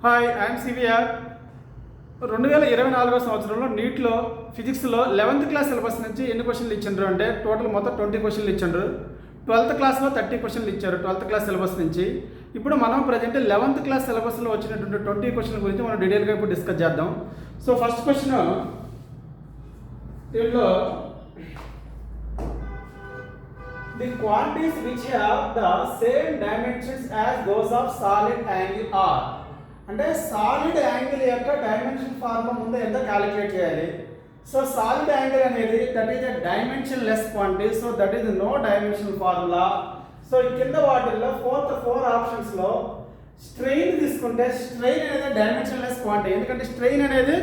Hi, I'm CVR. 2024 సంవత్సరంలో నీట్లో ఫిజిక్స్లో 11th class syllabus నుంచి ఎన్ని క్వశ్చన్లు ఇచ్చిండ్రు అంటే టోటల్ మొత్తం 20 క్వశ్చన్లు ఇచ్చిండ్రు. 12th క్లాస్లో 30 క్వశ్చన్లు ఇచ్చారు 12th క్లాస్ సిలబస్ నుంచి. ఇప్పుడు మనం ప్రజెంట్ 11th క్లాస్ సిలబస్లో వచ్చినటువంటి 20 క్వశ్చన్ల గురించి మనం డీటెయిల్గా ఇప్పుడు డిస్కస్ చేద్దాం. సో ఫస్ట్ క్వశ్చన్ దీంట్లో the quantities which have the same dimensions as those of solid angle are. అంటే సాలిడ్ యాంగిల్ యొక్క డైమెన్షన్ ఫార్ములా ముందు ఎంత క్యాలిక్యులేట్ చేయాలి. సో సాలిడ్ యాంగిల్ అనేది that is a dimensionless quantity. So that is no dimension formula. So కింద వాటిల్లో four ఆప్షన్స్లో strain తీసుకుంటే స్ట్రెయిన్ అనేది డైమెన్షన్ లెస్ క్వాంటిటీ, ఎందుకంటే స్ట్రెయిన్ అనేది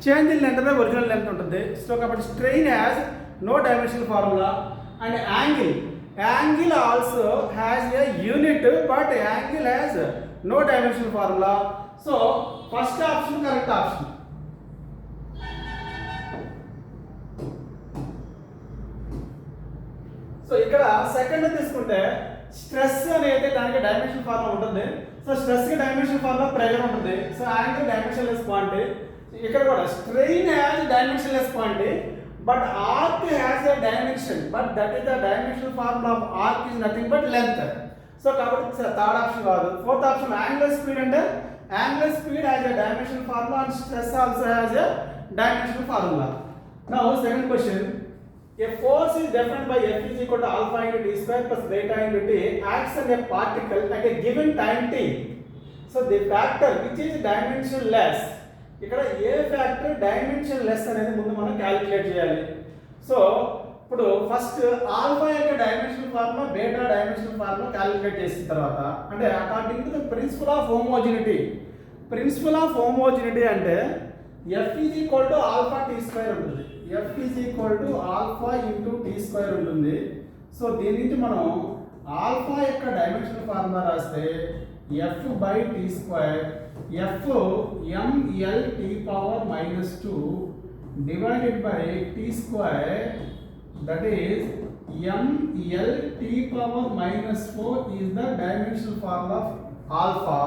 change in length original length ఉంటుంది. సో కాబట్టి strain has no dimension formula. And angle also has a unit but angle has no dimension formula. So first option correct option. So ఇక్కడ second తీసుకుంటే stress అనేది దానికి dimension formula ఉంటుంది. So stress కి dimension formula pressure ఉంటుంది. So angle dimension less quantity. ఇక్కడ కూడా strain has dimension less quantity but arc has a dimension, but that is the dimensional formula of arc is nothing but length. So kabatti third option kaadu. Fourth option angular speed ante angular speed has a dimensional formula and stress also has a dimensional formula. Now second question, a force is defined by F is equal to alpha into d square plus beta into t acts on a particle at a given time t. So the factor which is dimensionless, ఇక్కడ ఏ factor dimension less అనేది ముందు మనం calculate చేయాలి. So ఇప్పుడు first alpha యొక్క dimension formula beta dimension formula calculate చేసిన తర్వాత అంటే according to the principle of homogeneity. Principle of homogeneity అంటే F is equal to alpha T square ఉంటుంది. F is equal to alpha into T square ఉంటుంది. So దీని నుంచి మనం alpha యొక్క డైమెన్షన్ ఫార్ములా రాస్తే F by T square f ml t power minus 2 divided by t square, that is ml t power minus 4 is the dimensional formula of alpha.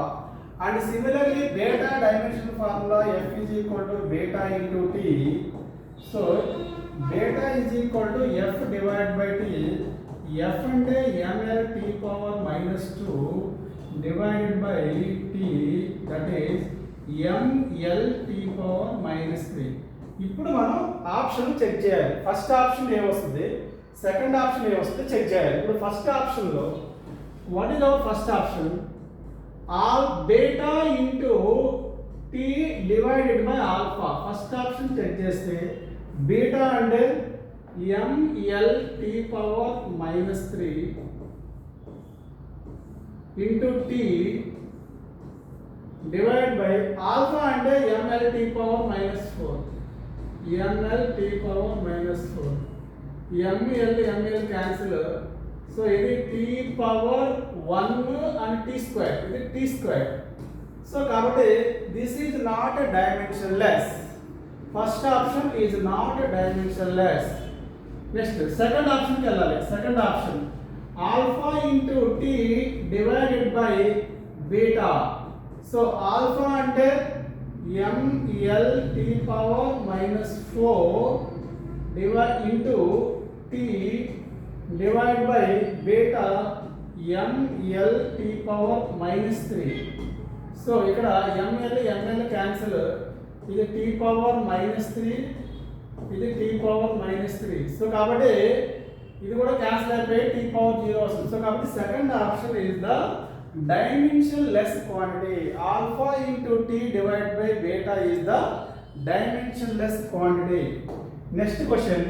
And similarly beta dimensional formula f is equal to beta into t. So beta is equal to f divided by t. F ante ml t power minus 2 divided by t, that is ml t power minus 3. ఇప్పుడు మనం option check చేయాలి. First option ఏమొస్తుంది, second option ఏమొస్తుంది check చేయాలి. ఇప్పుడు first ఆప్షన్లో what is our first option, all beta into t divided by alpha. First option check చేస్తే beta అంటే ml t power minus 3 into t divided by alpha and ml t power minus 4. ml t power minus 4. ml cancel. So ఇది t power 1 and t square. ఇది t square. So కాబట్టి this is not a dimensionless. First option is not a dimensionless. Next second option కి వెళ్ళాలి. Second option alpha into t divided by beta. So alpha ante ml t power minus 4 divide into t divided by beta ml t power minus 3. So ikkada ml cancel. ఇది t power minus 3, ఇది t power minus 3. So kabatti ఇది కూడా cancel అయిపోయి t power 0 వస్తుంది. So కాబట్టి second option is the dimension less quantity. Alpha into t divide by beta is the dimension less quantity. Next question,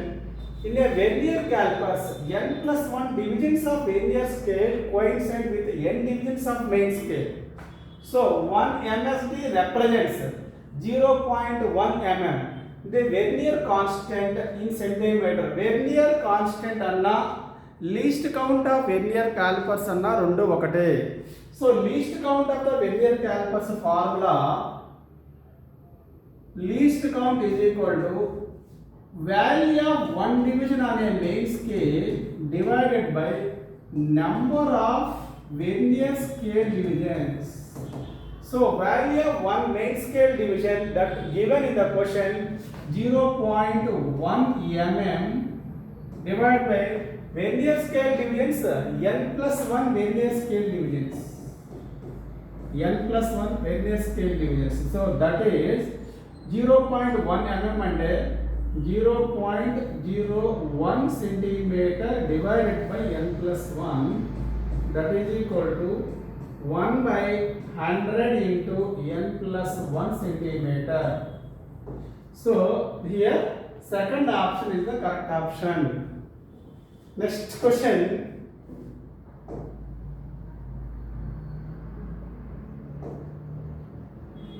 in a vernier callipers n+1 divisions of vernier scale coincide with n divisions of main scale. So 1 MSD represents 0.1 mm. The vernier constant in centimeter. Vernier constant అన్నా least count of vernier calipers అన్నా రెండు ఒకటే. So least count of the vernier calipers formula, least count is equal to value of one division on a main scale divided by number of vernier scale divisions. So value of one main scale division that given in the question 0.1 mm divided by vernier scale divisions n plus 1 vernier scale divisions. N plus 1 vernier scale divisions. So that is 0.1 mm and 0.01 centimeter divided by n plus 1, that is equal to 1 by 100 into n plus 1 centimeter. So here second option is the correct option. Next question.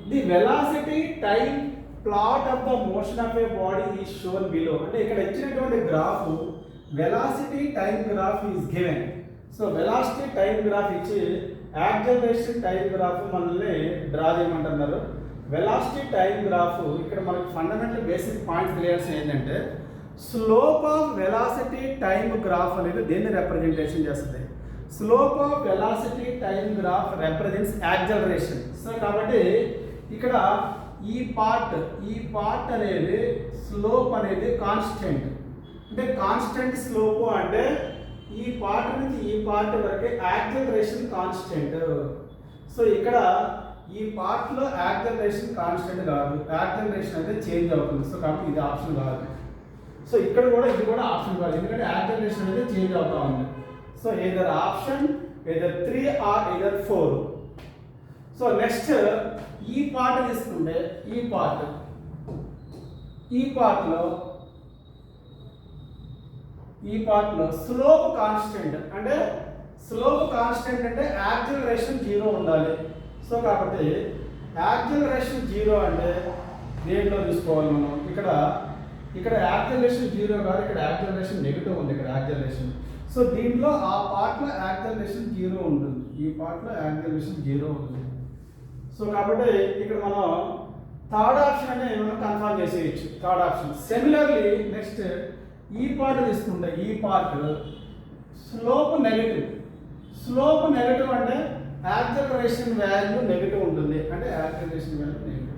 The velocity time plot of the motion of a body is shown below. అంటే ఇక్కడ ఇచ్చినటువంటి graph velocity time graph is given. So velocity time graph ఇచ్చి acceleration time graph మనల్ని draw చేయమంటున్నారు. Velocity time graph ఇక్కడ మనకి fundamental basic point తెలియాల్సింది ఏంటంటే slope of velocity time graph అనేది దేన్ని రిప్రజెంటేషన్ చేస్తుంది? Slope of velocity time graph represents acceleration. So కాబట్టి ఇక్కడ ఈ పార్ట్ అనేది స్లోప్ అనేది కాన్స్టెంట్. అంటే కాన్స్టెంట్ స్లోప్ అంటే ఈ పార్ట్ నుంచి ఈ పార్ట్ వరకే యాక్సలరేషన్ కాన్స్టెంట్. సో ఇక్కడ ఈ పార్ట్లో యాక్సలరేషన్ కాన్స్టెంట్ కాదు, యాక్సలరేషన్ అయితే చేంజ్ అవుతుంది. సో కాబట్టి ఇది ఆప్షన్ కాదు. సో ఇక్కడ కూడా ఇది కూడా ఆప్షన్ కాదు, ఎందుకంటే యాక్సలరేషన్ అనేది చేంజ్ అవుతా ఉంది. So either option either 3 or either 4. So next ఈ పార్ట్ తీసుకుంటే ఈ పార్ట్లో స్లోప్ కాన్స్టెంట్. అంటే స్లోప్ కాన్స్టెంట్ అంటే యాక్సలరేషన్ 0 ఉండాలి. సో కాబట్టి యాక్సలరేషన్ 0 అంటే దేంట్లో తీసుకోవాలి మనం? ఇక్కడ యాక్సలరేషన్ 0 కాదు, ఇక్కడ యాక్సలరేషన్ నెగిటివ్ ఉంది. ఇక్కడ యాక్సలరేషన్, సో దీంట్లో ఆ పార్ట్లో యాక్సలరేషన్ 0 ఉంటుంది, ఈ పార్ట్లో యాక్సలరేషన్ 0 ఉంటుంది. సో కాబట్టి ఇక్కడ మనం థర్డ్ ఆప్షన్ అనేది మనం కన్ఫర్మ్ చేసేయచ్చు. Third option. సిమిలర్లీ నెక్స్ట్ ఈ పార్ట్ తీసుకుంటే ఈ పార్ట్ స్లోప్ నెగటివ్ అంటే యాక్సలరేషన్ వాల్యూ నెగటివ్ ఉంటుంది, అంటే యాక్సలరేషన్ వాల్యూ నెగటివ్.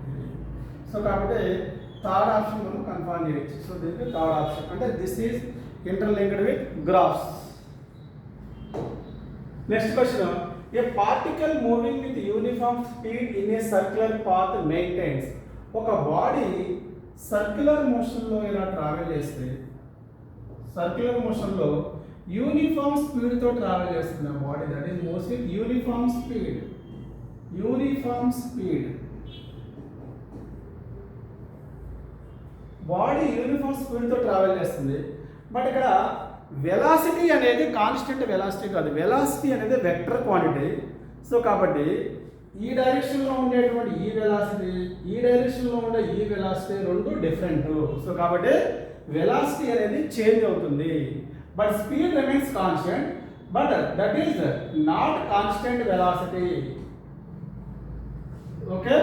సో కాబట్టి థర్డ్ ఆప్షన్ మనం కన్ఫర్మ్ చేయొచ్చు. సో దీనికి థర్డ్ ఆప్షన్. అంటే this is interlinked with graphs. Next question. A particle moving with uniform speed in a circular path maintains. ఒక body circular మోషన్లో ఇలా ట్రావెల్ చేస్తే, circular మోషన్లో యూనిఫామ్ స్పీడ్తో ట్రావెల్ చేస్తుంది ఆ body. That is most with uniform speed. Body uniform స్పీడ్తో travel చేస్తుంది. బట్ ఇక్కడ వెలాసిటీ అనేది కాన్స్టెంట్ వెలాసిటీ కాదు, వెలాసిటీ అనేది వెక్టర్ క్వాంటిటీ. సో కాబట్టి ఈ డైరెక్షన్లో ఉండేటువంటి ఈ వెలాసిటీ, ఈ డైరెక్షన్లో ఉండే ఈ వెలాసిటీ రెండు డిఫరెంట్. సో కాబట్టి వెలాసిటీ అనేది చేంజ్ అవుతుంది. But speed remains constant, but that is not constant velocity. Okay,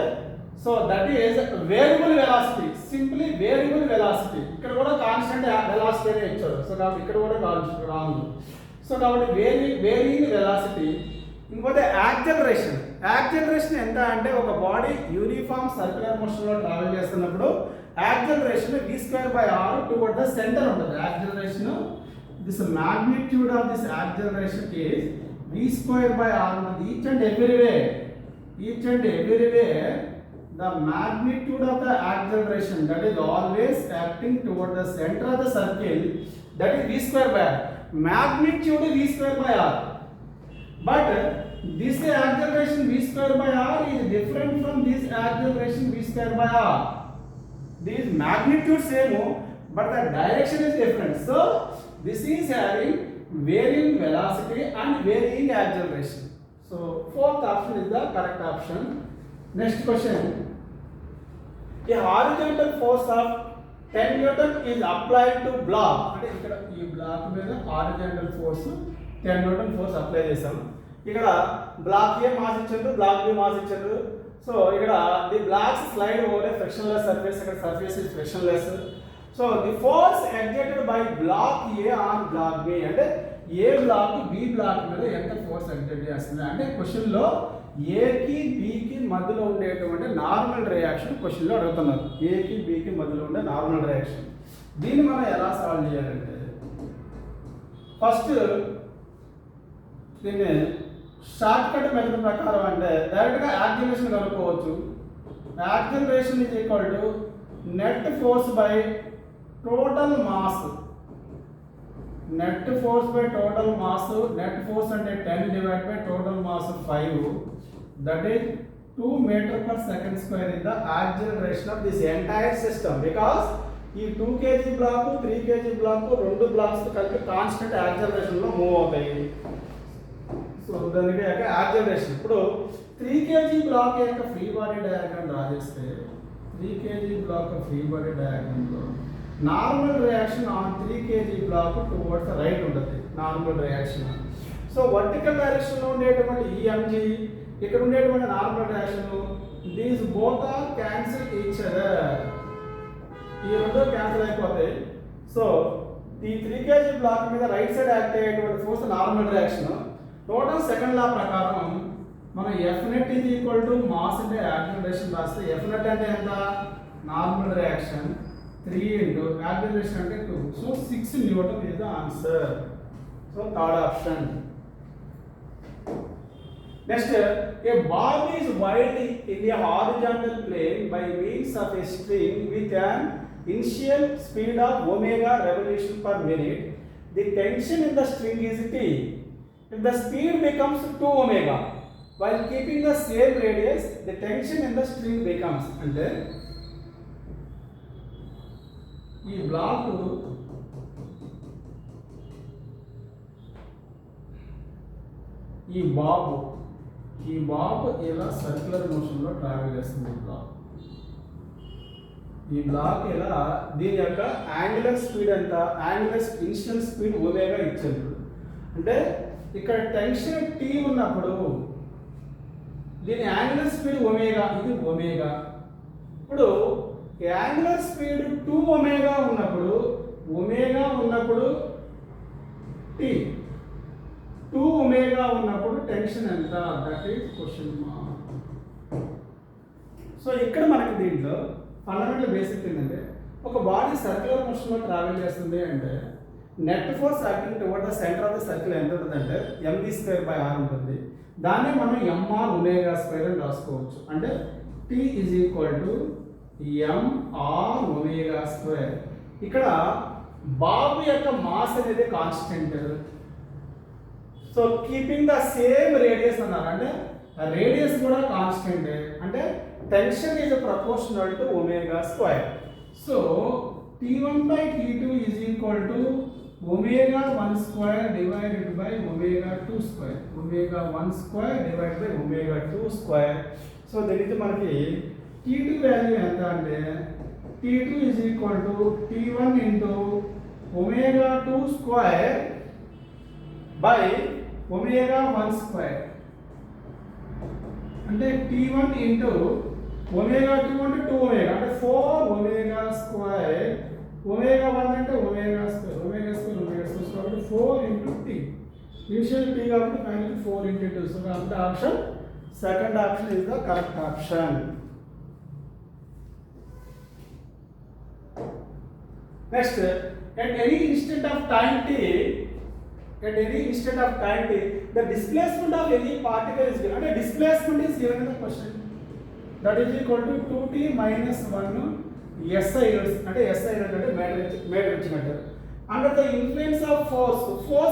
so that is variable velocity, simply variable velocity. ఇక్కడ కూడా కాన్స్టెంట్ వెలాసిటీ అనే ఇచ్చాడు. సో కాబట్టి ఇక్కడ కూడా కాన్స్టెంట్ రాంగ్. సో కాబట్టి వేరియింగ్ వెలాసిటీ. ఇంకోటి యాక్సలరేషన్ ఎంత అంటే ఒక బాడీ యూనిఫామ్ సర్క్యులర్ మోషన్లో ట్రావెల్ చేస్తున్నప్పుడు acceleration v²r towards the centre ఉంటుంది. Acceleration, this magnitude of this acceleration is v²r ఉంటుంది. Each and everywhere the magnitude of the acceleration, that is always acting toward the center of the circle, that is v²r. Magnitude v²r, but this acceleration v²r is different from this acceleration v²r. This magnitude same, but the direction is different. So this is having varying velocity and varying acceleration. So fourth option is the correct option. Next question. A horizontal force of 10 Newton is applied to block. అంటే ఇక్కడ ఈ block మీద horizontal force 10 newton force apply చేసాం. ఇక్కడ block A mass ఇచ్చారు, block B mass ఇచ్చారు. So ఇక్కడ the blocks slide over a frictionless surface. ఇక్కడ surface is frictionless. So the force exerted by block A on block B, అంటే A block B block మీద ఎంత force exert చేస్తుంది అంటే క్వశ్చన్లో ఏకి బికి మధ్యలో ఉండేటువంటి నార్మల్ రియాక్షన్ క్వశ్చన్లో అడుగుతున్నారు. ఏకి బికి మధ్యలో ఉండే నార్మల్ రియాక్షన్. దీన్ని మనం ఎలా సాల్వ్ చేయాలంటే ఫస్ట్ దీన్ని షార్ట్ కట్ మెథడ్ ప్రకారం అంటే డైరెక్ట్గా యాక్సిలరేషన్ కనుక్కోవచ్చు. Acceleration is equal to net force by total mass. Net force by total mass, net force అంటే 10 divide by total mass 5, that is 2 meter per second square in the acceleration of this entire system. Because ఈ 2 kg block 3 kg block రెండు blocks కలిపి constant acceleration లో move అవుతాయి. So దానికి acceleration. ఇప్పుడు 3 kg block యొక్క free body diagram draw చేస్తే 3 kg block free body diagram లో normal reaction on 3 kg block towards the right ఉంటుంది normal reaction. So vertical direction లో ఉండేటువంటి ఈ mg, ఇక్కడ ఉండేటువంటి normal reaction, these both are cancel each other. ఈ రెండు క్యాన్సిల్ అయిపోతాయి. సో ఈ 3 kg బ్లాక్ మీద రైట్ సైడ్ యాక్ట్ అయ్యేటువంటి force normal reaction. Total second లా ప్రకారం మనం F net is equal to mass అంటే యాక్సిలరేషన్ రాస్తే F net అంటే ఎంత? నార్మల్ రియాక్షన్ 3 into acceleration అంటే 2. So 6 Newton is the answer. So third option. Next, a ball is whirled in a horizontal plane by means of a string with an initial speed of omega revolution per minute. The tension in the string is T. If the speed becomes 2 omega while keeping the same radius, the tension in the string becomes, and then ఈ black ఈ బాబు ఇలా circular motion లో travel చేస్తుంది. ఈ black ఇలా దీని యొక్క angular speed ఎంత? యాంగులర్ ఇనిషియల్ స్పీడ్ ఒమేగా ఇచ్చారు. అంటే ఇక్కడ టెన్షన్ T ఉన్నప్పుడు దీని యాంగులర్ స్పీడ్ ఒమేగా, ఇది ఒమేగా. ఇప్పుడు యాంగులర్ స్పీడ్ 2 ఒమేగా ఉన్నప్పుడు T, 2 ఒమేగా ఉన్నప్పుడు టెన్షన్ ఎంత? That is question mark. So ఇక్కడ మనకి దీంట్లో ఫండమెంటల్ బేసిక్ ఏంటంటే ఒక బాడీ సర్క్యులర్ మోషన్లో ట్రావెల్ చేస్తుంది అంటే net force acting towards the centre of the circle ఎంత ఉంటుందంటే mv²/r ఉంటుంది. దాన్ని మనం mr ఒమేగా² అని రాసుకోవచ్చు. అంటే T is equal to mr omega. ఇక్కడ బాబు యొక్క మాస్ అనేది constant. So keeping the same radius అన్నారు, అంటే రేడియస్ కూడా కాన్స్టెంట్. అంటే tension is proportional to omega. So T1/T2 is equal to omega1² divided by omega2². omega1² divided by omega2². So దీనికి మనకి T2 value ఎంత అంటే T2 is equal to T1 into omega2² by omega1². అంటే T1 into omega2 అంటే 2 omega అంటే 4 omega², omega1 అంటే omega², omega² కాబట్టి 4 into T. Initial T కాబట్టి ఫైనల్ 4 into 2. సో అంటే option second option is the correct option. Next, at any instant of time t, the displacement of any particle is given. And displacement is given in the question. That is equal to 2t minus 1 SI units. And SI unit meter ichchinattu. Under the influence of force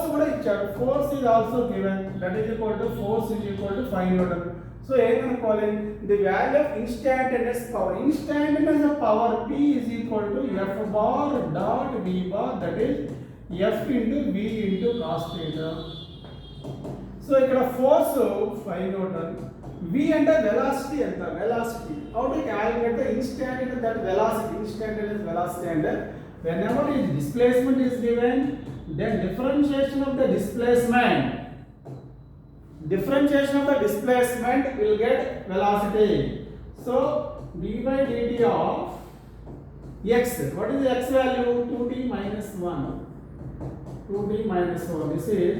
kuda icharu. Force is also given. That is equal to force is equal to 5 Newton. So again calling the value of instantaneous power. Instantaneous power P is equal to F bar dot V bar, that is F into V into cos theta. So ikkada force 5 Newton. V అంటే velocity ఎంత? Velocity. How to calculate the instantaneous that velocity? Instantaneous velocity and whenever is displacement is given, then differentiation of the displacement will get velocity. So d by dt of x, what is the x value? 2t minus 1. This is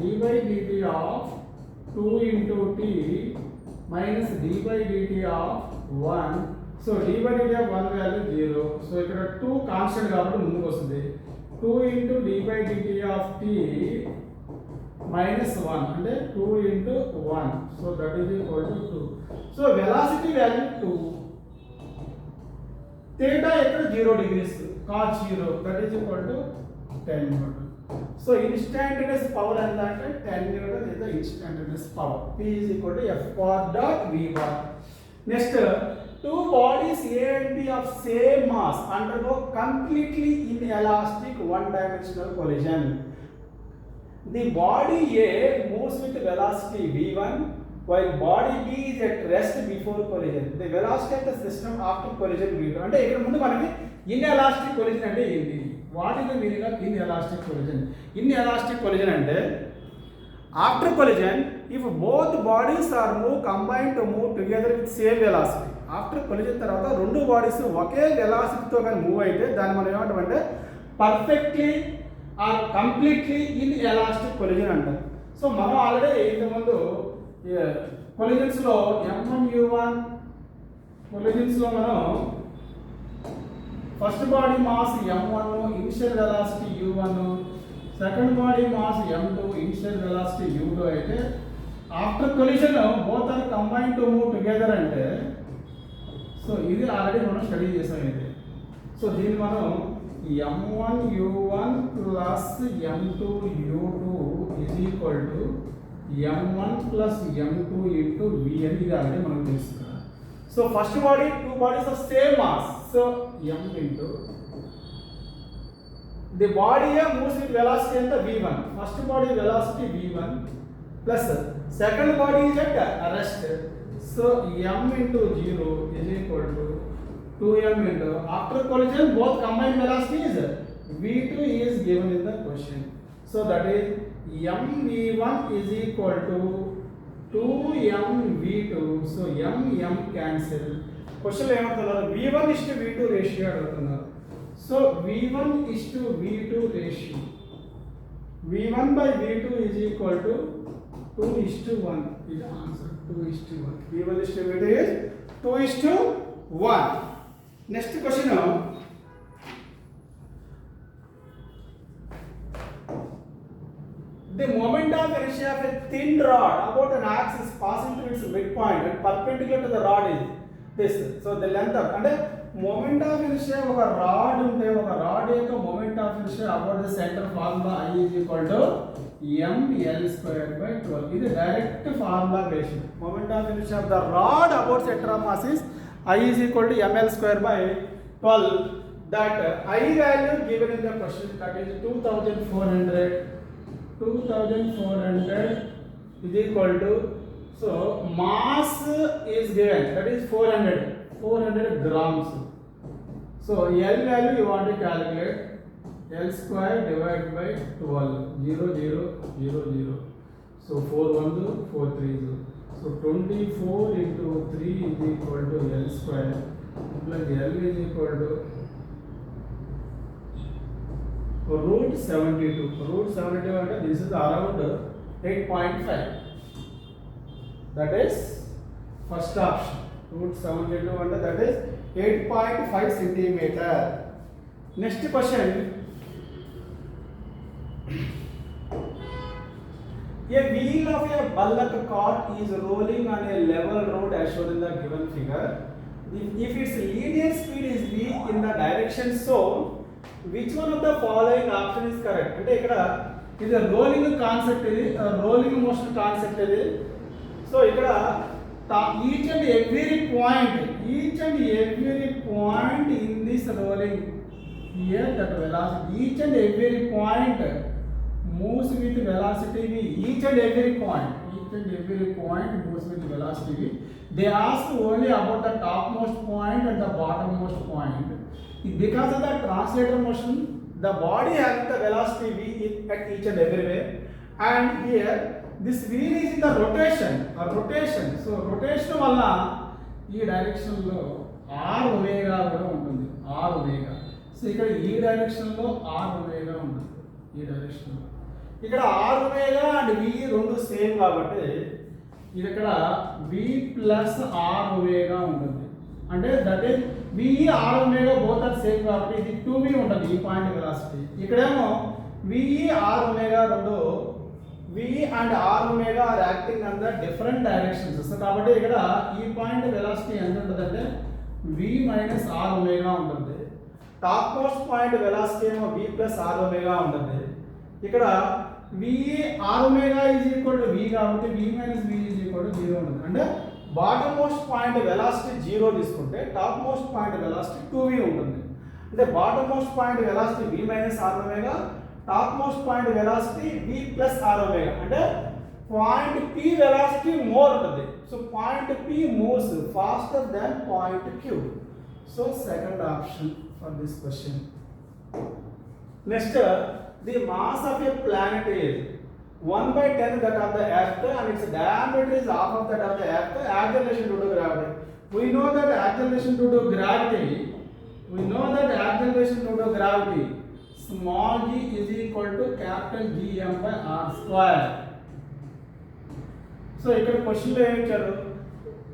d by dt of 2 into t minus d by dt of 1. So d by dt of 1 value 0. So ఇక్కడ 2 constant కాబట్టి ముందుకు వస్తుంది. 2 into d by dt of t minus 1 అంటే 2 into 1. So that is equal to 2. So velocity value 2. Theta ఇక్కడ 0 degrees. Cos 0 that is equal to 10 Newton. So instantaneous power అంటే 10 Newton is the instantaneous power. P is equal to F bar dot V bar. Next, two bodies A and B of same mass undergo completely inelastic one-dimensional collision. The body A moves with velocity v1 while body B is at rest before collision. The velocity of the system after collision v2. అంటే ఇక్కడ ముందు మనకి inelastic collision అంటే ఏంటి? What is the meaning of inelastic collision? Inelastic collision అంటే after collision, if both bodies are combined to move together with same velocity. After collision తర్వాత రెండు bodies ఒకే వెలాసిటీతో కానీ మూవ్ అయితే దాన్ని మనం ఏమంటామంటే perfectly or completely inelastic collision అంటాం. So మనం ఆల్రెడీ ఇంతకుముందు కొలిజన్స్లో M1U1 కొలిజన్స్లో మనం first body mass M1 initial velocity U1, second body mass M2 initial velocity U2 అయితే after collision both are combined to move together అంటే సో ఇది already మనం స్టడీ చేసాం ఇది. సో దీన్ని మనం M1U1 plus M2U2 is equal to M1 plus M2 into V అని ఇది ఆల్రెడీ మనకు తెలుసు కదా. So first body two bodies of same mass. So M into the body moves with velocity and the v1. First body velocity v1 plus second body is at rest. So m into 0 is equal to 2m into after collision both combined velocity is v2 is given in the question. So that is mv1 is equal to 2mv2. So m cancel. Question lo emantunaru v1 is to v2 ratio adugutunnaru. So v1 is to v2 ratio. v1 by v2 is equal to 2 is to 1. Is the answer 2 is to 1. v1 is to v2 is 2 is to 1. Next question now. The moment of inertia of a thin rod about an axis passing through its midpoint and perpendicular to the rod is this. So the length of and moment of inertia ఒక rod ఉంటే ఒక rod యొక్క moment of inertia about the center formula I is equal to ml squared by 12. ఇది direct formula ratio. moment of inertia of the rod about center of mass is I is equal to ml square by 12. That I value given in the question, that is 2400 is equal to, so mass is given, that is 400 grams. So L value you want to calculate, L square divided by 12, 0 0 0 0. So 4 1 4 3 0. So 24 into 3 is equal to L square plus L is equal to root 72. Root 72 and this is around 8.5. That is first option. Root 72 and that is 8.5 centimeter. Next question. A wheel of a bullock cart is rolling on a level road as shown in the given figure. If its linear speed is v in the direction shown, which one of the following option is correct? అంటే ఇక్కడ ఇది rolling concept, ఇది rolling motion concept ఇది. So ఇక్కడ each and every point in this rolling here, that velocity, each and every point moves with velocity v. Each and every point moves with velocity v. They ask only about the topmost point and the bottommost point. Because of the translator motion, the body has the velocity v at each and everywhere, and here this wheel is in the rotation. So rotation వల్ల ఈ direction లో r omega కూడా ఉంటుంది, r omega. So ఇక్కడ ఈ direction లో r omega ఉంటుంది, ఈ డైరెక్షన్ లో. ఇక్కడ r ఒమేగా అండ్ v రెండు సేమ్ కాబట్టి ఇది ఇక్కడ v ప్లస్ ఆర్ ఒమేగా ఉంటుంది. అంటే that is v r omega both are same కాబట్టి ఇది 2v ఉంటుంది ఈ పాయింట్ వెలాసిటీ. ఇక్కడేమో v ఆర్ ఒమేగా రెండు v and r omega are acting on the different directions. So కాబట్టి ఇక్కడ ఈ పాయింట్ వెలాసిటీ ఎంత ఉంటుందంటే v మైనస్ ఆర్ ఒమేగా ఉంటుంది. టాప్ మోస్ట్ పాయింట్ వెలాసిటీ ఏమో v ప్లస్ ఆర్ ఒమేగా ఉంటుంది. ఇక్కడ v r omega is equal to v కాబట్టి v minus v is equal to 0 ఉంటుంది. అంటే బాటమ్ మోస్ట్ పాయింట్ వెలాసిటీ 0 తీసుకుంటే top most point velocity 2v ఉంటుంది. అంటే bottom most point velocity v minus r omega, top most point velocity v plus r omega. అంటే point p velocity more ఉంటుంది. So point p moves faster than point q. So second option for this question. Next, the mass of a planet is 1/10 that of the earth and its diameter is half of that of the earth. Acceleration due to gravity. We know that acceleration due to gravity. Small g is equal to capital Gm by r square. So ఇక్కడ question లో ఏం ఇచ్చారు?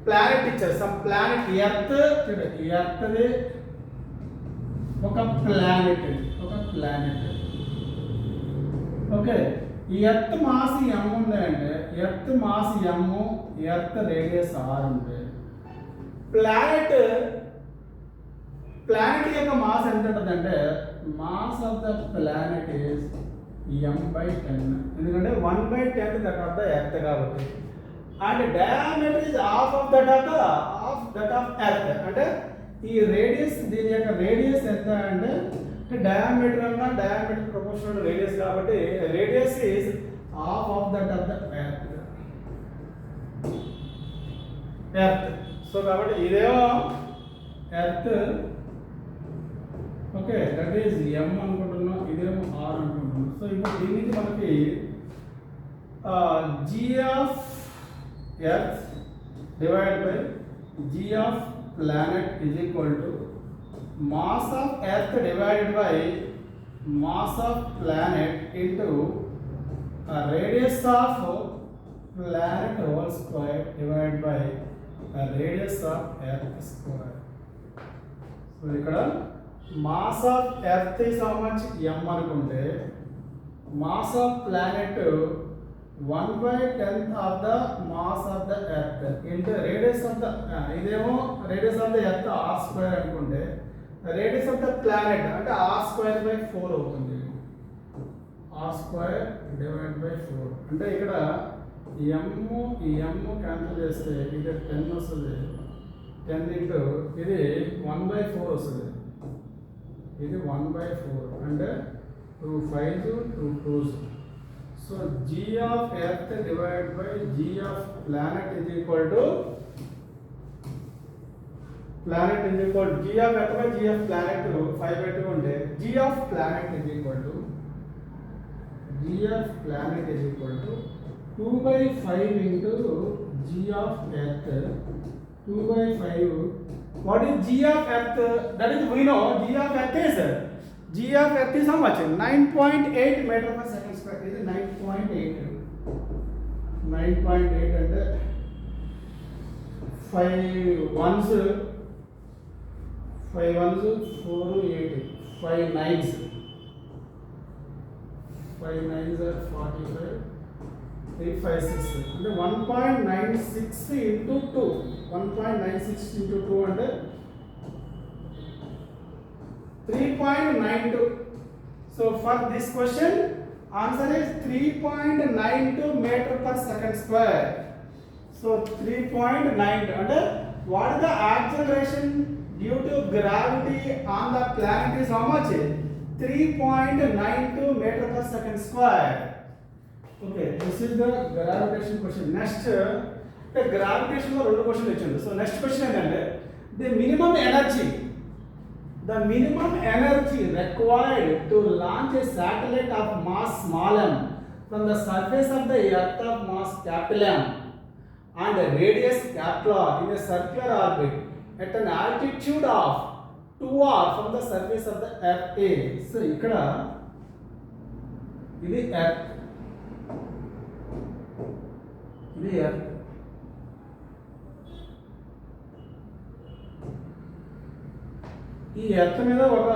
Planet ఇచ్చారు. Some planet earth ఒక planet. Okay, ఈ earth mass m ఉంది అంటే earth mass m, earth radius r ఉంది. ప్లానెట్ యొక్క మాస్ ఎంత ఉంటుందంటే mass of the planet is m/10. ఎందుకంటే 1/10 దట్ ఆఫ్ ద ఎర్త్ కాబట్టి. And diameter is half that of earth. అంటే ఈ రేడియస్, దీని యొక్క రేడియస్ ఎంత అంటే డయామీటర్ అన్న డయామీటర్ ప్రపోర్షనల్ రేడియస్ కాబట్టి radius is half of that of the earth. So కాబట్టి ఇదేమో earth. Okay, that is m అనుకుంటున్నాం, ఇదేమో r అనుకుంటున్నాం. సో ఇప్పుడు దీనికి మనకి g of earth divide by g of planet is equal to mass of earth divided by mass of planet into radius of planet whole square divided by radius of earth square. So ఇక్కడ mass of earth is how much m అనుకుంటే mass of planet 1/10 of the mass of the earth into radius of the ఇదేమో radius of the earth r square అనుకుంటే radius of the planet అంటే r square by 4 అవుతుంది. r square divide by 4 అంటే ఇక్కడ ఈ m cancel చేస్తే ఇది 10 వస్తుంది. 10 ఇంటూ ఇది 1/4 వస్తుంది. ఇది 1/4 అంటే 2 5s 2 2s. So g of earth divide by g of planet is equal to planet is equal to g of earth by g of planet 5/2 ఉంటే g of planet is equal to 2/5 into g of earth. 2/5. What is g of earth? That is, we know g of earth is how much? 9.8 meter per second square. Is 9.8. 9.8 అంటే 5 ones 4 8 5 9s are 45 3 5 6 అంటే 1.96 into 2. 1.96 into 2 అంటే 3.92. So for this question answer is 3.92 meter per second square. So 3.92 అంటే what is the acceleration due to gravity on the planet is how much? 3.92 meter per second square. Okay, this is the gravitation question. Next, the gravitation లో రెండు క్వశ్చన్లు ఇచ్చిండు. So next question ఏంటంటే the minimum energy required to launch a satellite of mass small m from the surface of the earth of mass capital M and radius capital R in a circular orbit at an altitude of 2r from the surface of the earth A. So ఇక్కడ ఇది earth, ఈ earth మీద ఒక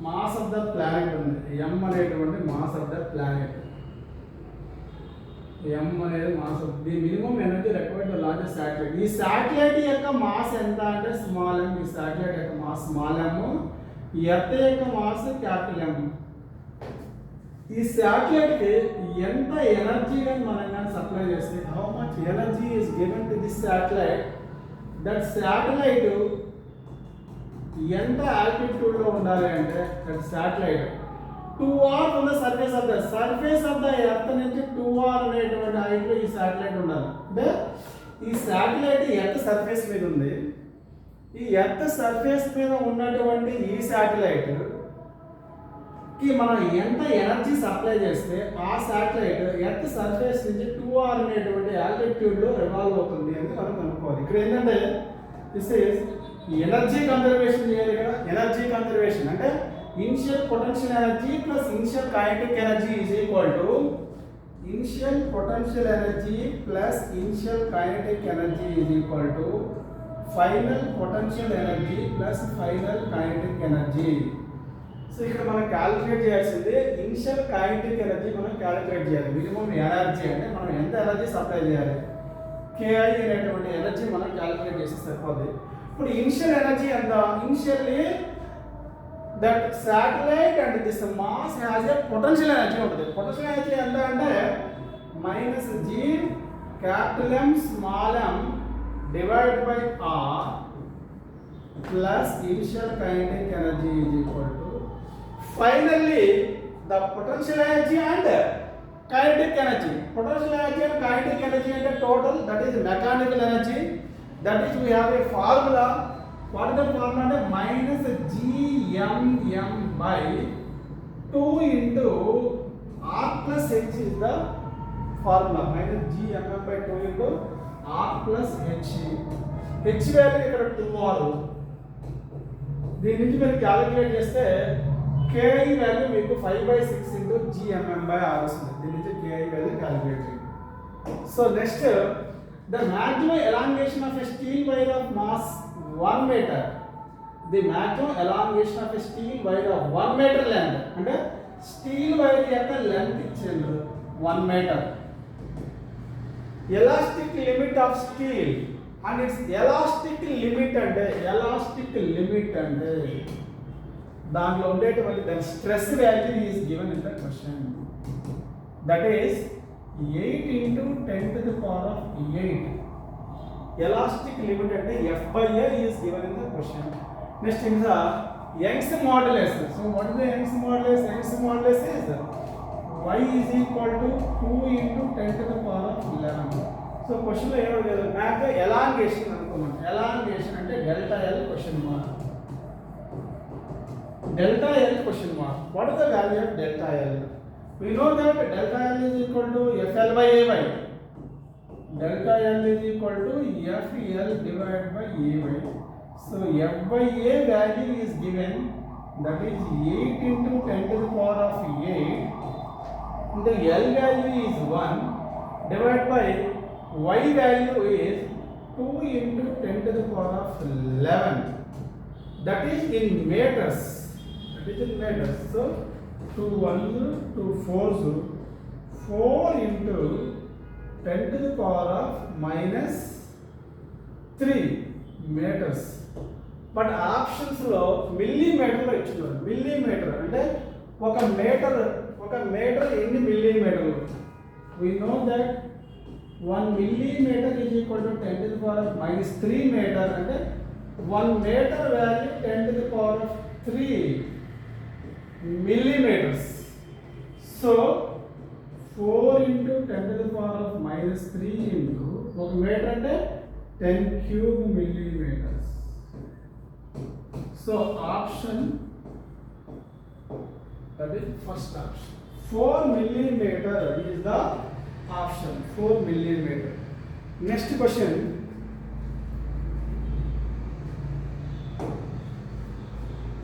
mass of the planet ఉంది, ఎం అనేటువంటి mass of the planet. ఎం అనేది mass of the minimum energy required to launch satellite. ఈ satellite యొక్క మాస్ ఎంత అంటే స్మాల్ ఎం. ఈ శాటిలైట్ యొక్క మాస్ స్మాల్ ఎం, ఈ ఎర్త్ యొక్క మాస్ క్యాపిటల్ ఎం. ఈ శాటిలైట్ కి ఎంత ఎనర్జీ కానీ మనం కానీ సప్లై చేస్తే, how much energy is given to this satellite, that satellite ఎంత ఆల్టిట్యూడ్ లో ఉండాలి అంటే that satellite 2r on the surface of the earth నుంచి 2r అనేటువంటి హైట్ లో ఈ శాటిలైట్ ఉండాలి. అంటే ఈ శాటిలైట్ ఎర్త్ సర్ఫేస్ మీద ఉంది. ఈ ఎర్త్ సర్ఫేస్ మీద ఉన్నటువంటి ఈ శాటిలైట్ కి మనం ఎంత ఎనర్జీ సప్లై చేస్తే ఆ శాటిలైట్ ఎర్త్ సర్ఫేస్ నుంచి 2r అనేటువంటి ఆల్టిట్యూడ్ లో రివాల్వ్ అవుతుంది అని మనం కనుక్కోవాలి. ఇక్కడ ఏంటంటే దిస్ ఈస్ ఎనర్జీ కన్జర్వేషన్ చేయాలి కదా. ఎనర్జీ కన్జర్వేషన్ అంటే initial potential energy plus initial kinetic energy is equal to initial potential energy plus initial kinetic energy is equal to final potential energy plus final kinetic energy. So ఇక్కడ మనం calculate చేయాల్సింది initial kinetic energy మనం calculate చేయాలి. Minimum energy అంటే మనం ఎంత energy supply చేయాలి, ki అనేటువంటి ఎనర్జీ మనం క్యాలిక్యులేట్ చేస్తే సరిపోద్ది. ఇప్పుడు ఇనిషియల్ ఎనర్జీ ఎంత, initially that satellite and this mass has a potential energy ఉంటుంది. పొటెన్షియల్ ఎనర్జీ ఎంత అంటే minus g capital M small m divided by r plus initial kinetic energy is equal to finally the potential energy and kinetic energy. Potential energy and kinetic energy అంటే total, that is mechanical energy, that is we have a formula. What is the formula అంటే minus gmm by 2 into r plus h is the formula. Minus gmm by 2 into r plus h. h value ఇక్కడ 2r. దీని నుంచి మీరు calculate చేస్తే ki value మీకు 5/6 into gmm by r వస్తుంది. దీని నుంచి ki వాల్యూ క్యాలిక్యులేట్ చేయండి. So next the maximum elongation of a steel wire of mass 1 meter. The maximum elongation of a steel wire of 1 meter length. అంటే steel wire యొక్క length ఇచ్చిండ్రు 1 meter. Elastic limit of steel and it's elastic limit అంటే దాంట్లో ఉండేటువంటి దాని stress value is given in the question. That is 8 into 10 to the power of 8. Elastic limit అంటే F/A is given in the question. Next is the Young's modulus. So what is the Young's modulus? Young's modulus is y is equal to 2 into 10 to the power of 11. So question లో ఏమో లేదు, నాకు elongation అనుకున్నాం. elongation అంటే delta L question mark. Delta L question mark. What is the value of delta L? We know that delta L is equal to FL by AY. Delta L is equal to FL divided by AY. So F by A value is given, that is 8 into 10 to the power of 8. The L value is 1 divided by Y value is 2 into 10 to the power of 11. That is in meters. So 2 1s, 2 4s, 4 into 10 to the power of minus 3 meters. But ఆప్షన్స్లో మిల్లీమీటర్లో ఇచ్చున్నారు. Millimetre అంటే ఒక metre ఎన్ని మిల్లీమీటర్లు? We know that 1 millimeter is equal to 10 to the power of minus 3 meter. అంటే 1 meter value 10 to the power of 3 millimeters. So 4 into 10 to the power of minus 3 into 1 meter అంటే 10 cube millimeters. So option, that is first option, 4 millimeter is the option, 4 millimeter. Next question.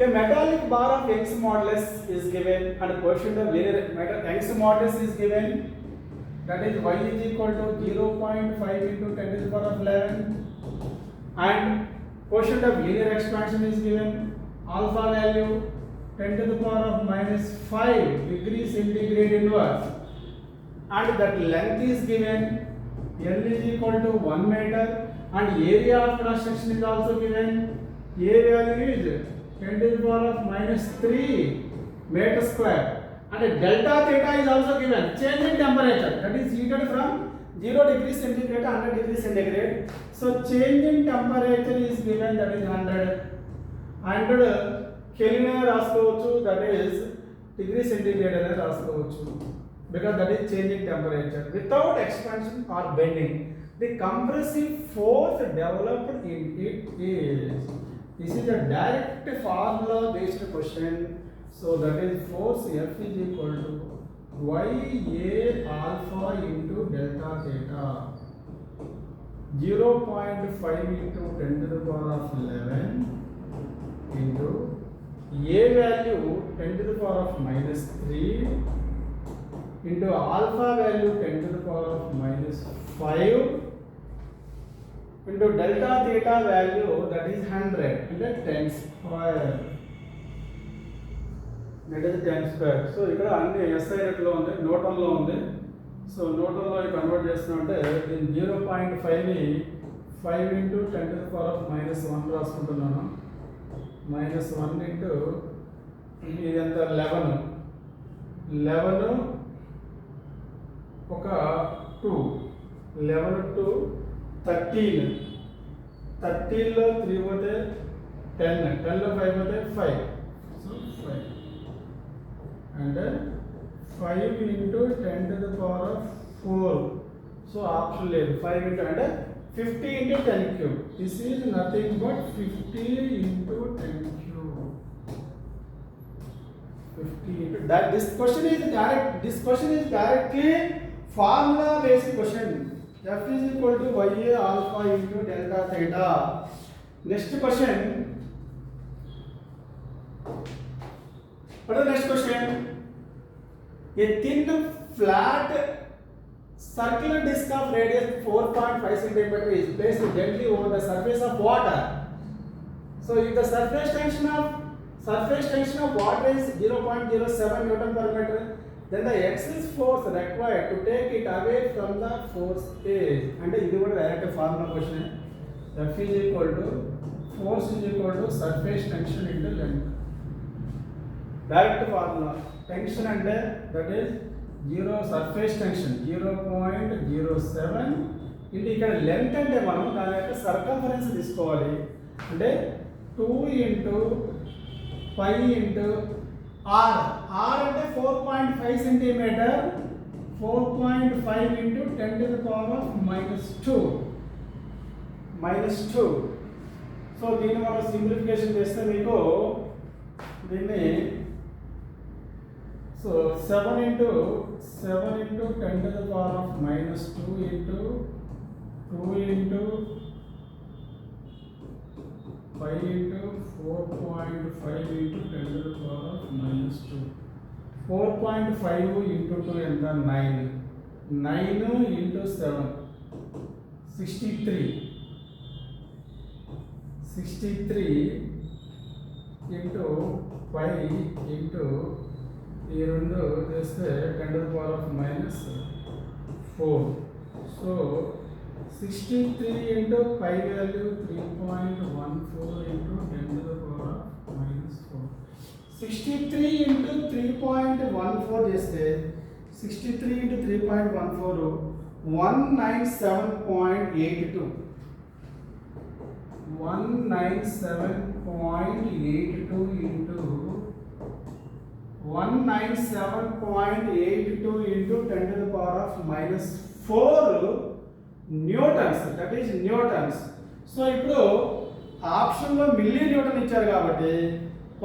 A metallic bar of Young's modulus is given and quotient of linear Young's modulus is given, that is y is equal to 0.5 into 10 to the power of 11 and quotient of linear expansion is given, alpha value 10 to the power of minus 5 degree centigrade inverse, and that length is given, L is equal to 1 meter, and area of cross section is also given. A value is 10 to the power of minus 3 meter square, and delta theta is also given. Change in temperature, that is heated from 0 degree centigrade to 100 degree centigrade. So change in temperature is given, that is 100 Kelvin రాసుకోవచ్చు, that is degree centigrade అనేది రాసుకోవచ్చు, because that is change in temperature without expansion or bending. The compressive force developed in it is, this is a direct formula based question. So that is force F is equal to YA alpha into delta theta, 0.5 into 10 to the power of 11 into A value 10 to the power of minus 3 into alpha value 10 to the power of minus 5 into delta theta value, that is 100 into 10 square, that is 10 square. So ఇక్కడ అన్ని SI రేట్లో ఉంది, న్యూటన్లో ఉంది. So న్యూటన్లో convert చేస్తున్నట్టే దీని 0.5ని 5 into 10 to the power of minus 1 రాసుకుంటున్నాను. minus 1 into ఇదంత 11 ఒక 2, 11 to 13, 13లో 3 పోతే 10, 10లో 5 పోతే 5, సో 5 అంటే 5 into 10 to the power of 4. So option లేదు, 5 into అంటే 50 into 10 cube. This is nothing but 50 into 10 cube. 50 into that. This question is directly formula based question. F is equal to YA alpha into delta theta. Next question. What is the next question? A thin flat circular disc of radius 4.5 cm is placed gently over the surface of water. So if the surface tension of water is 0.07 Newton per meter, then the excess force required to take it away from the force is, and ఇది కూడా direct formula question. F is equal to force is equal to surface tension into length. Direct formula. Tension అంటే that is 0 surface tension 0.07 ఇది. ఇక్కడ length అంటే మనం దాని యొక్క circumference తీసుకోవాలి, అంటే 2 into pi into r. r అంటే 4.5 centimetre, 4.5 into 10 to the power of minus 2. So దీన్ని మనం సింప్లిఫికేషన్ చేస్తే మీకు దీన్ని so 7 into 10 to the power of minus 2 into 5 into 4.5 into 10 to the power of minus 2. 4.5 into 2 ఎంత 9. 9 into 7 63 into 5 into ఈ రెండు చేస్తే 10 to the power of minus 4. So 63 into pi value 3.14 into 10 to the power of minus 4. 63 into 3.14 చేస్తే 63 into 3.14 197.82. 197.82 into 197.82 into 10 to the power of minus 4 newtons, that is newtons. So ఇప్పుడు ఆప్షన్లో milli newton ఇచ్చారు కాబట్టి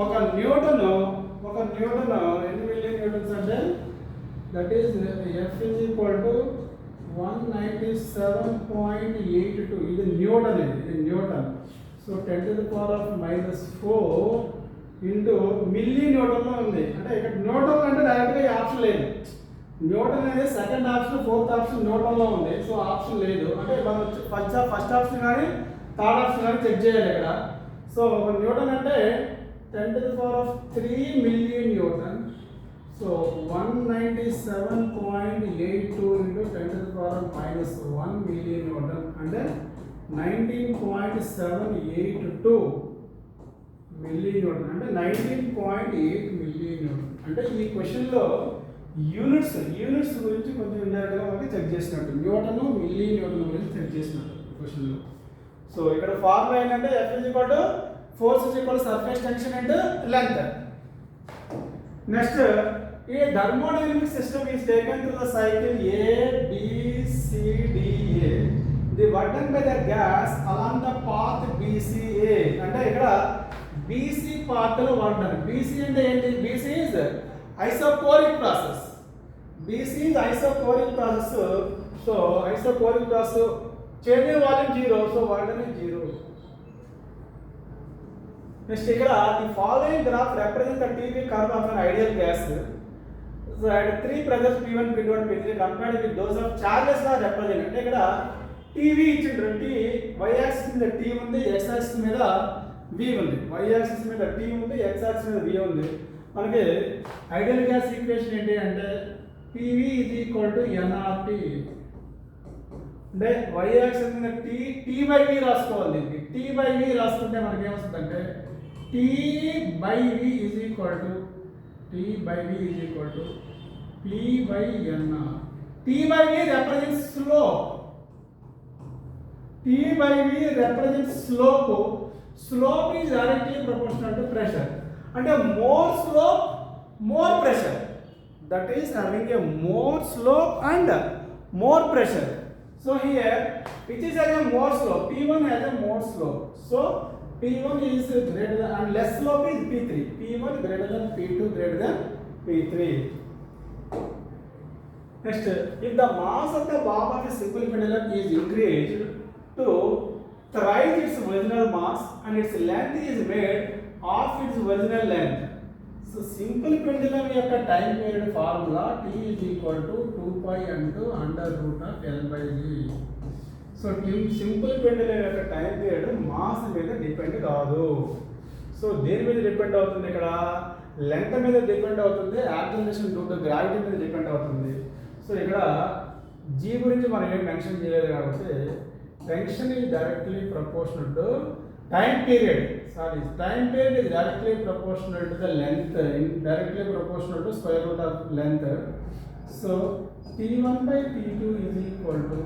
ఒక newton ఎన్ని milli newtons అంటే that is F is equal to 197.82. ఇది newton, ఇది newton. So 10 to the power of minus 4 into milli న్యూటన్లో ఉంది. అంటే ఇక్కడ న్యూటన్ అంటే డైరెక్ట్గా ఈ ఆప్షన్ లేదు. న్యూటన్ అనేది సెకండ్ ఆప్షన్, ఫోర్త్ ఆప్షన్ న్యూటన్లో ఉంది. సో ఆప్షన్ లేదు అంటే మనం ఫస్ట్ ఆప్షన్ కానీ థర్డ్ ఆప్షన్ కానీ చెక్ చేయాలి ఇక్కడ. సో న్యూటన్ అంటే 10 to the power of 3 million Newton. So 197.82 into 10 to the power of minus 1 million Newton and then 19.782 million Newton అంటే 19.8 million Newton. అంటే ఈ క్వశ్చన్లో యూనిట్స్ గురించి కొంచెం ఇండైరెక్ట్గా మనకి చెక్ చేసినట్టు న్యూటన్ మిల్లీ న్యూటన్ గురించి చెక్ చేసినట్టు క్వశ్చన్లో. సో ఇక్కడ ఫార్ములా ఏంటంటే F is equal to force is equal to surface tension into length. Next, a thermodynamic system is taken through the cycle A, B, C, D, A. The work done by the gas along the path BCA. అంటే ఇక్కడ BC path లో work done. BC అంటే ఏంటి? BC is isoporic process. BC is isoporic process. So isoporic process change in volume 0, so work done is 0. Next, here the following graph represents the TB curve of an ideal gas. So at 3 pressures P1, P2 and P3 compared with those of charges are represented. అంటే ఇక్కడ TB ఇచ్చిండ్రు. T y axis మీద T ఉంది, x axis మీద V ఉంది. Y axis మీద T ఉంది, x axis మీద V ఉంది. మనకి ఐడియల్ గ్యాస్ ఈక్వేషన్ ఏంటి అంటే PV nRT. అంటే y axis మీద T by V రాసుకోవాలి. దీనికి T by V రాసుకుంటే మనకి ఏమొస్తుందంటే T by V is equal to P by NR. T by V represents slope. T by V represents slope. Slope is directly proportional to pressure. And more slope, more pressure. That is having a more slope and more pressure. So here, which is having a more slope? P1 has a more slope. So P1 is greater than and less slope is P3. P1 greater than P2 greater than P3. Next, if the mass of the bob of a simple pendulum is increased to thrice its original mass and its length is made of its original length. So simple pendulum యొక్క time period formula T is equal to 2 pi into under root of L by G. So simple pendulum యొక్క time period mass మీద depend కాదు. So దేని మీద depend అవుతుంది? ఇక్కడ length మీద depend అవుతుంది, యాక్సిలరేషన్ డ్యూ టు గ్రావిటీ మీద డిపెండ్ అవుతుంది. సో ఇక్కడ G గురించి మనం ఏం మెన్షన్ చేయలేదు కాబట్టి tension is directly proportional to time period. Time period is directly proportional to the length, directly proportional to square root of length. So T1 by T2 is equal to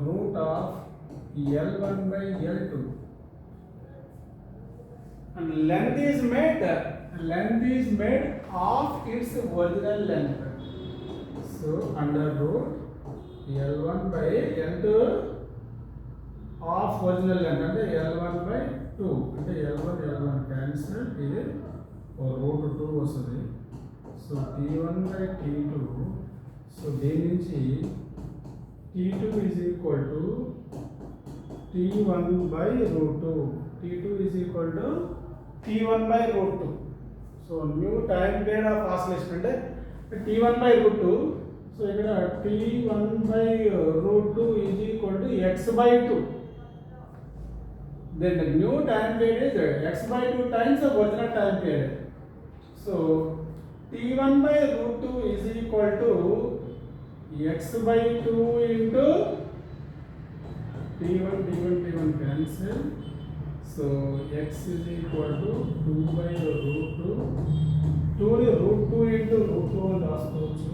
root of L1 by L2 and length is made of its original length. So under root L1 by L2 of original length అంటే L1 by 2 అంటే L1 cancel ఇది root 2 వస్తుంది. So T1 by T2. So దీని నుంచి T2 is equal to T1 by root 2. T2 is equal to T1 by root 2. So new time period of oscillation అంటే T1 by root 2. So ఇక్కడ T1 by root 2 is equal to x by 2. Then the new time period is x by 2 times the original time period. So T1 by root 2 is equal to x by 2 into T1 cancel. So x is equal to 2 by root 2. 2 root 2 into root 2 and రాసుకోవచ్చు.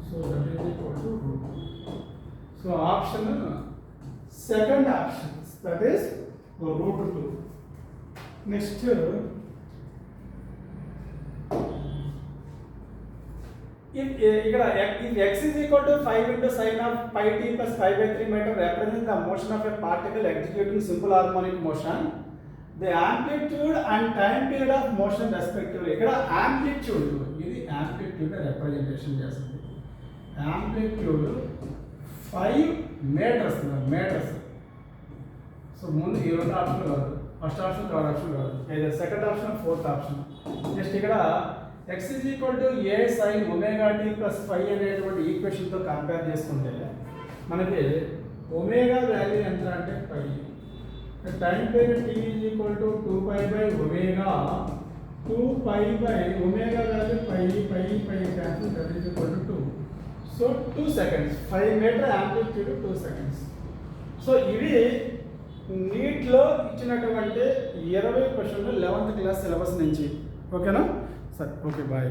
So that is equal to root 2. So option second option, that is root 2. Next, if x is equal to 5 into sin of pi t plus 5 by 3 meter represents the motion of a particle executing simple harmonic motion, the amplitude and time period of motion respectively. ఇక్కడ amplitude ఇది amplitude representation చేస్తుంది. Amplitude 5 meters. So ముందు ఈ రెండు option కాదు, first option third option కాదు, second option fourth option. Just ఇక్కడ x is equal to a sin omega t plus phi అనేటువంటి ఈక్వేషన్తో కంపేర్ చేసుకుంటే మనకి ఒమేగా వాల్యూ ఎంత అంటే pi, time period t is equal to 2 pi by omega 2 pi by omega value pi cancel, that is equal to 2. So 2 seconds, 5 meter amplitude 2 seconds. So ఇవి నీట్లో ఇచ్చినటువంటి 20 క్వశ్చన్లు 11th class syllabus నుంచి. ఓకేనా సరే, okay bye.